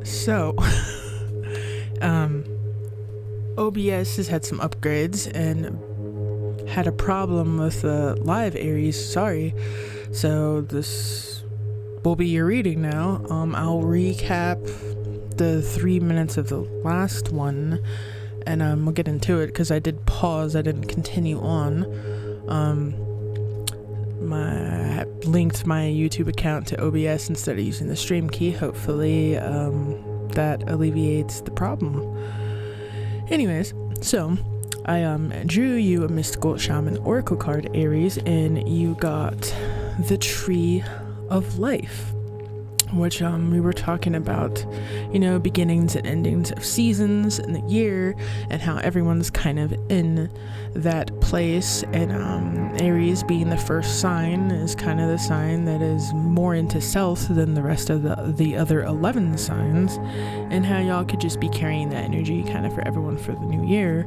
So, OBS has had some upgrades and had a problem with live Aries. Sorry. So this will be your reading now. I'll recap the 3 minutes of the last one, and we'll get into it because I did pause. I didn't continue on. I linked my YouTube account to OBS instead of using the stream key. Hopefully, that alleviates the problem. Anyways, so I drew you a mystical shaman oracle card, Aries, and you got the Tree of Life, which we were talking about, beginnings and endings of seasons in the year and how everyone's kind of in that place. And Aries, being the first sign, is kind of the sign that is more into self than the rest of the other 11 signs, and how y'all could just be carrying that energy kind of for everyone for the new year.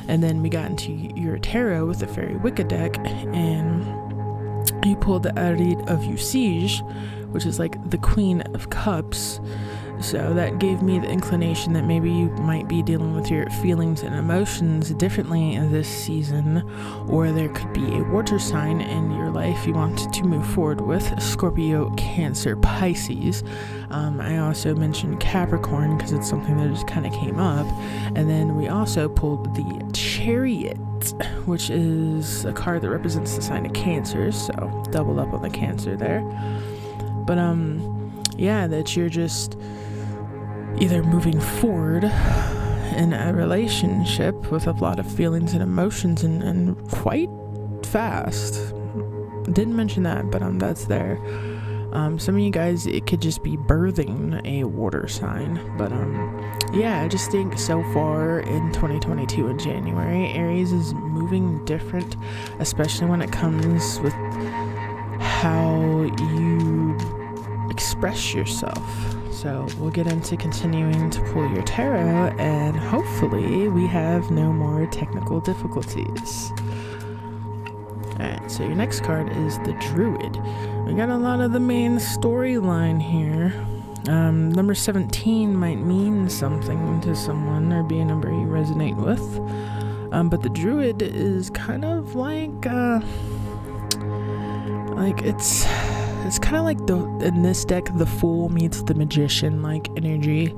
And then we got into your tarot with the Fairy Wicca deck, and you pulled the Arid of Usage, which is like the Queen of Cups. So that gave me the inclination that maybe you might be dealing with your feelings and emotions differently in this season, or there could be a water sign in your life you want to move forward with: Scorpio, Cancer, Pisces. I also mentioned Capricorn because it's something that just kind of came up. And then we also pulled the Chariot, which is a card that represents the sign of Cancer, so doubled up on the Cancer there. But that you're just either moving forward in a relationship with a lot of feelings and emotions and quite fast. Didn't mention that, but that's there. Some of you guys, it could just be birthing a water sign. But I just think so far in 2022 in January, Aries is moving different, especially when it comes with how you express yourself. So we'll get into continuing to pull your tarot, and hopefully we have no more technical difficulties. Alright, so your next card is the Druid. We got a lot of the main storyline here. Number 17 might mean something to someone or be a number you resonate with. But the Druid is kind of it's kind of like in this deck, the Fool meets the Magician energy.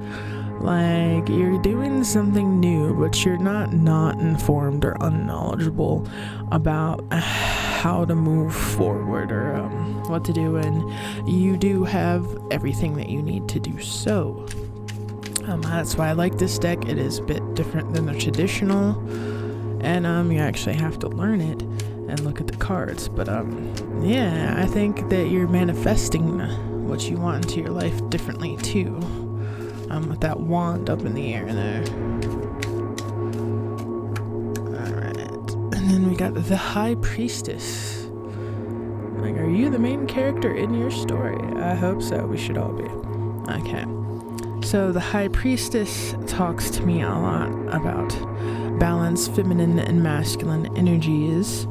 Like, you're doing something new, but you're not informed or unknowledgeable about how to move forward or what to do, and you do have everything that you need to do so. That's why I like this deck. It is a bit different than the traditional, and you actually have to learn it and look at the cards. But I think that you're manifesting what you want into your life differently too, with that wand up in the air there. Alright, and then we got the High Priestess. Like, are you the main character in your story? I hope so. We should all be. Okay, so the High Priestess talks to me a lot about balance, feminine and masculine energies.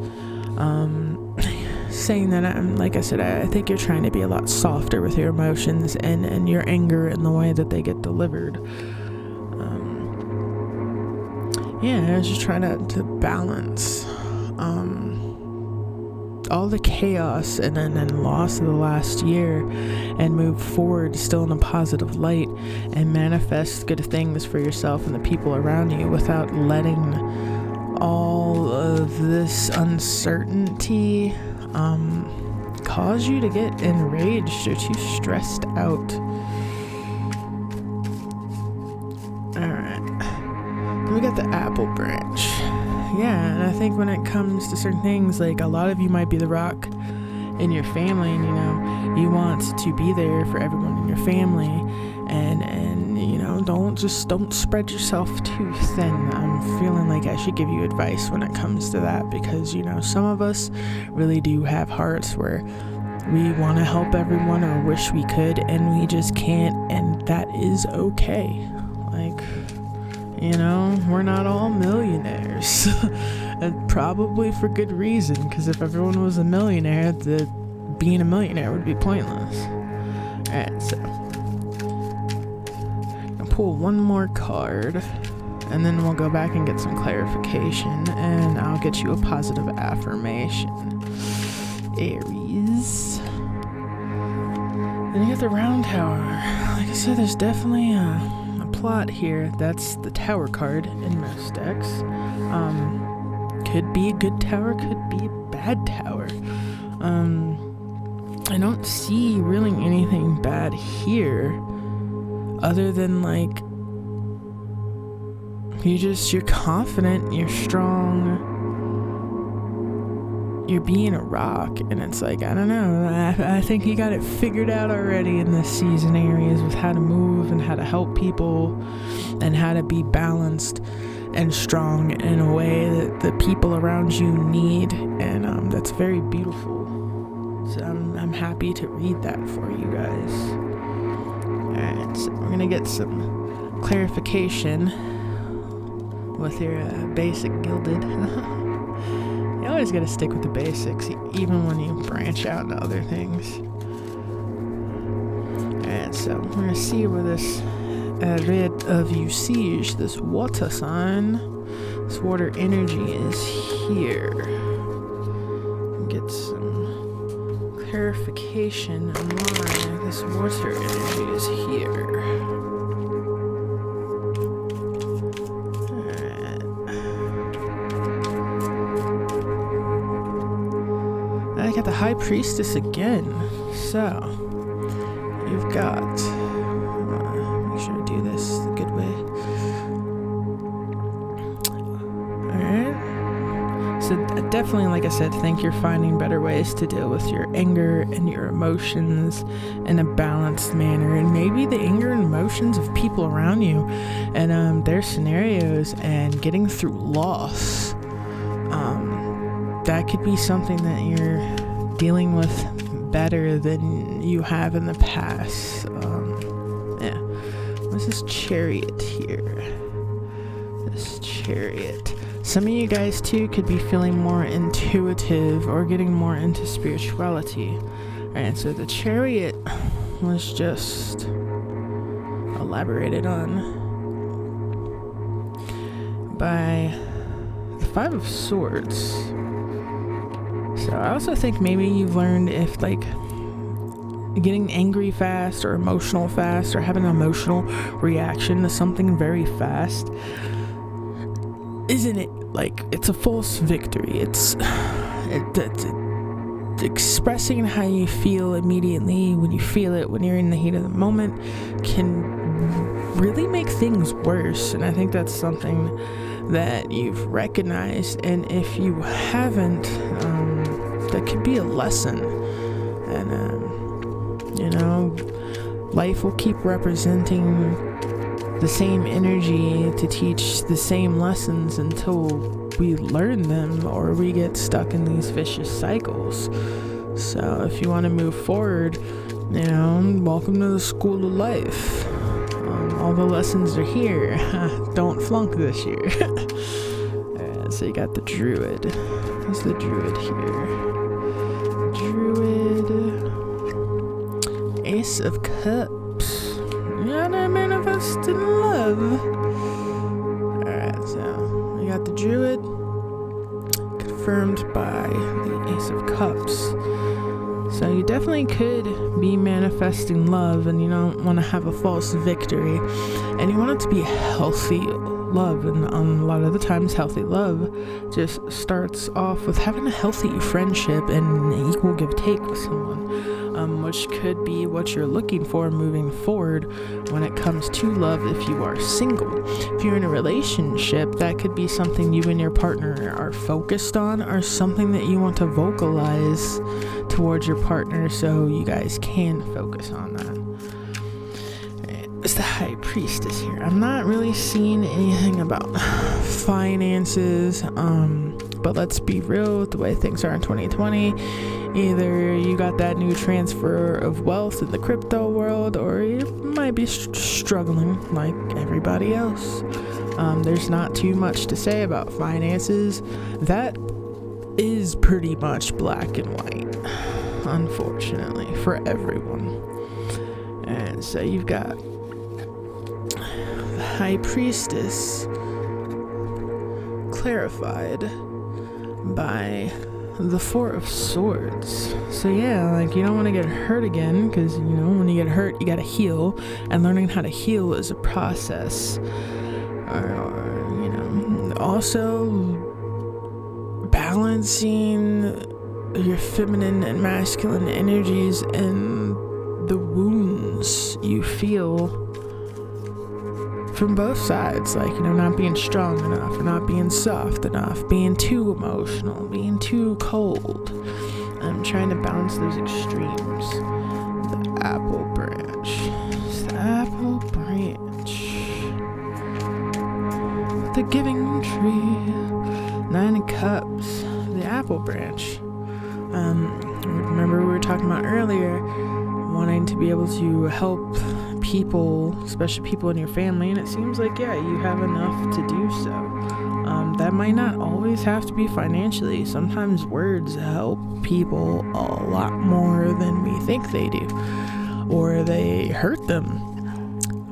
Saying that like I said, I think you're trying to be a lot softer with your emotions and your anger and the way that they get delivered. I was just trying to balance all the chaos and loss of the last year and move forward still in a positive light and manifest good things for yourself and the people around you without letting all of this uncertainty cause you to get enraged or too stressed out. Alright, then we got the Apple Branch. And I think when it comes to certain things, like, a lot of you might be the rock in your family, and you want to be there for everyone in your family, and don't spread yourself too thin. I'm feeling like I should give you advice when it comes to that, because some of us really do have hearts where we want to help everyone or wish we could, and we just can't, and that is okay. Like, we're not all millionaires. And probably for good reason, because if everyone was a millionaire, being a millionaire would be pointless. Alright, so pull one more card, and then we'll go back and get some clarification, and I'll get you a positive affirmation. Aries. Then you got the Round Tower. Like I said, there's definitely a plot here. That's the Tower card in most decks. Could be a good tower, could be a bad tower. I don't see really anything bad here, other than like you're confident, you're strong, you're being a rock, and it's like, I don't know, I think you got it figured out already in this season, Aries, with how to move and how to help people and how to be balanced and strong in a way that the people around you need, and that's very beautiful. So I'm happy to read that for you guys. Alright, so we're gonna get some clarification with your basic gilded. You always gotta stick with the basics, even when you branch out into other things. Alright, so we're gonna see where this red of usage, this water sign, this water energy is here. Get some clarification on why this water energy is here. I got the High Priestess again. So, you've got... make sure I do this the good way. Alright. So, definitely, like I said, think you're finding better ways to deal with your anger and your emotions in a balanced manner. And maybe the anger and emotions of people around you and their scenarios and getting through loss. That could be something that you're dealing with better than you have in the past. Yeah. What's this Chariot here? This Chariot. Some of you guys too could be feeling more intuitive or getting more into spirituality. Alright, so the Chariot was just elaborated on by the Five of Swords. So I also think maybe you've learned if like getting angry fast or emotional fast or having an emotional reaction to something very fast, isn't it like it's a false victory? It's expressing how you feel immediately when you feel it, when you're in the heat of the moment, can really make things worse. And I think that's something that you've recognized, and if you haven't, that could be a lesson. And you know, life will keep representing the same energy to teach the same lessons until we learn them or we get stuck in these vicious cycles. So if you want to move forward, you know, welcome to the school of life. All the lessons are here. Don't flunk this year. Alright, so you got the Druid. Who's the Druid here? Druid. Ace of Cups. You gotta manifest in love. Alright, so we got the Druid confirmed by the Ace of Cups. So you definitely could be manifesting love, and you don't want to have a false victory, and you want it to be healthy love. And a lot of the times healthy love just starts off with having a healthy friendship and equal give take with someone, which could be what you're looking for moving forward when it comes to love. If you are single, if you're in a relationship, that could be something you and your partner are focused on, or something that you want to vocalize towards your partner so you guys can focus on that. It's the High Priestess here. I'm not really seeing anything about finances, but let's be real, the way things are in 2020, either you got that new transfer of wealth in the crypto world, or you might be struggling like everybody else. There's not too much to say about finances. That is pretty much black and white, unfortunately, for everyone. And so you've got High Priestess clarified by the Four of Swords. So yeah, like, you don't want to get hurt again, because, you know, when you get hurt, you gotta heal, and learning how to heal is a process. Or you know, also balancing your feminine and masculine energies and the wounds you feel from both sides, like, you know, not being strong enough or not being soft enough, being too emotional, being too cold. I'm trying to balance those extremes. The apple branch. It's the apple branch. The giving tree. 9 of Cups. The apple branch. Remember we were talking about earlier, wanting to be able to help people, especially people in your family, and it seems like, yeah, you have enough to do so. That might not always have to be financially. Sometimes words help people a lot more than we think they do, or they hurt them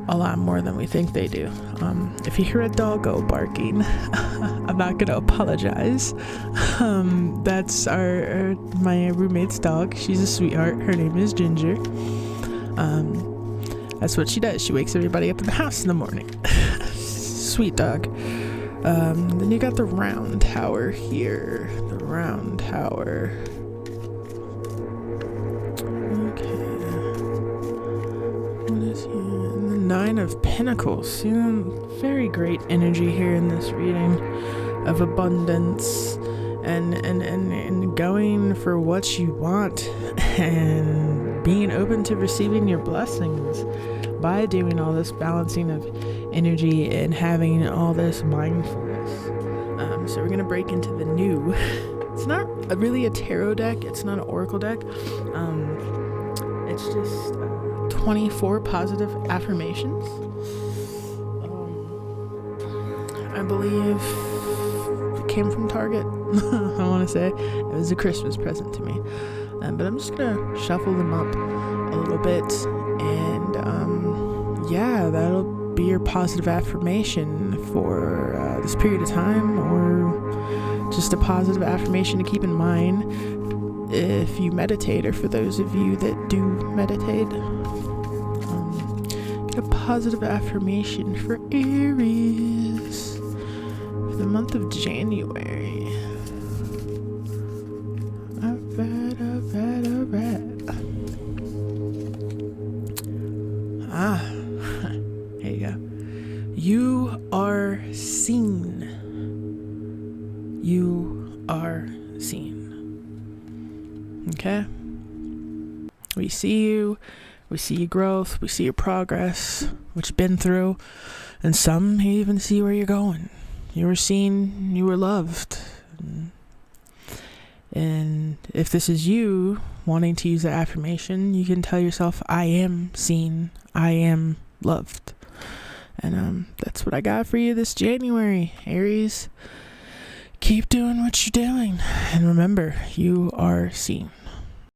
a lot more than we think they do. If you hear a doggo barking, I'm not gonna apologize. That's my roommate's dog. She's a sweetheart. Her name is Ginger. That's what she does. She wakes everybody up in the house in the morning. Sweet dog. Then you got the Round Tower here. The Round Tower. Okay. What is here? The 9 of Pentacles. You know, very great energy here in this reading of abundance and going for what you want and being open to receiving your blessings by doing all this balancing of energy and having all this mindfulness. So we're going to break into the new. It's not really a tarot deck. It's not an oracle deck. It's just 24 positive affirmations. I believe it came from Target. I want to say it was a Christmas present to me. But I'm just going to shuffle them up a little bit, and yeah, that'll be your positive affirmation for this period of time, or just a positive affirmation to keep in mind if you meditate, or for those of you that do meditate. Get a positive affirmation for Aries for the month of January. Here you go. You are seen. You are seen. Okay? We see you. We see your growth. We see your progress, what you've been through. And some even see where you're going. You were seen. You were loved. And if this is you wanting to use the affirmation, you can tell yourself, I am seen, I am loved. And that's what I got for you this January, Aries. Keep doing what you're doing. And remember, you are seen.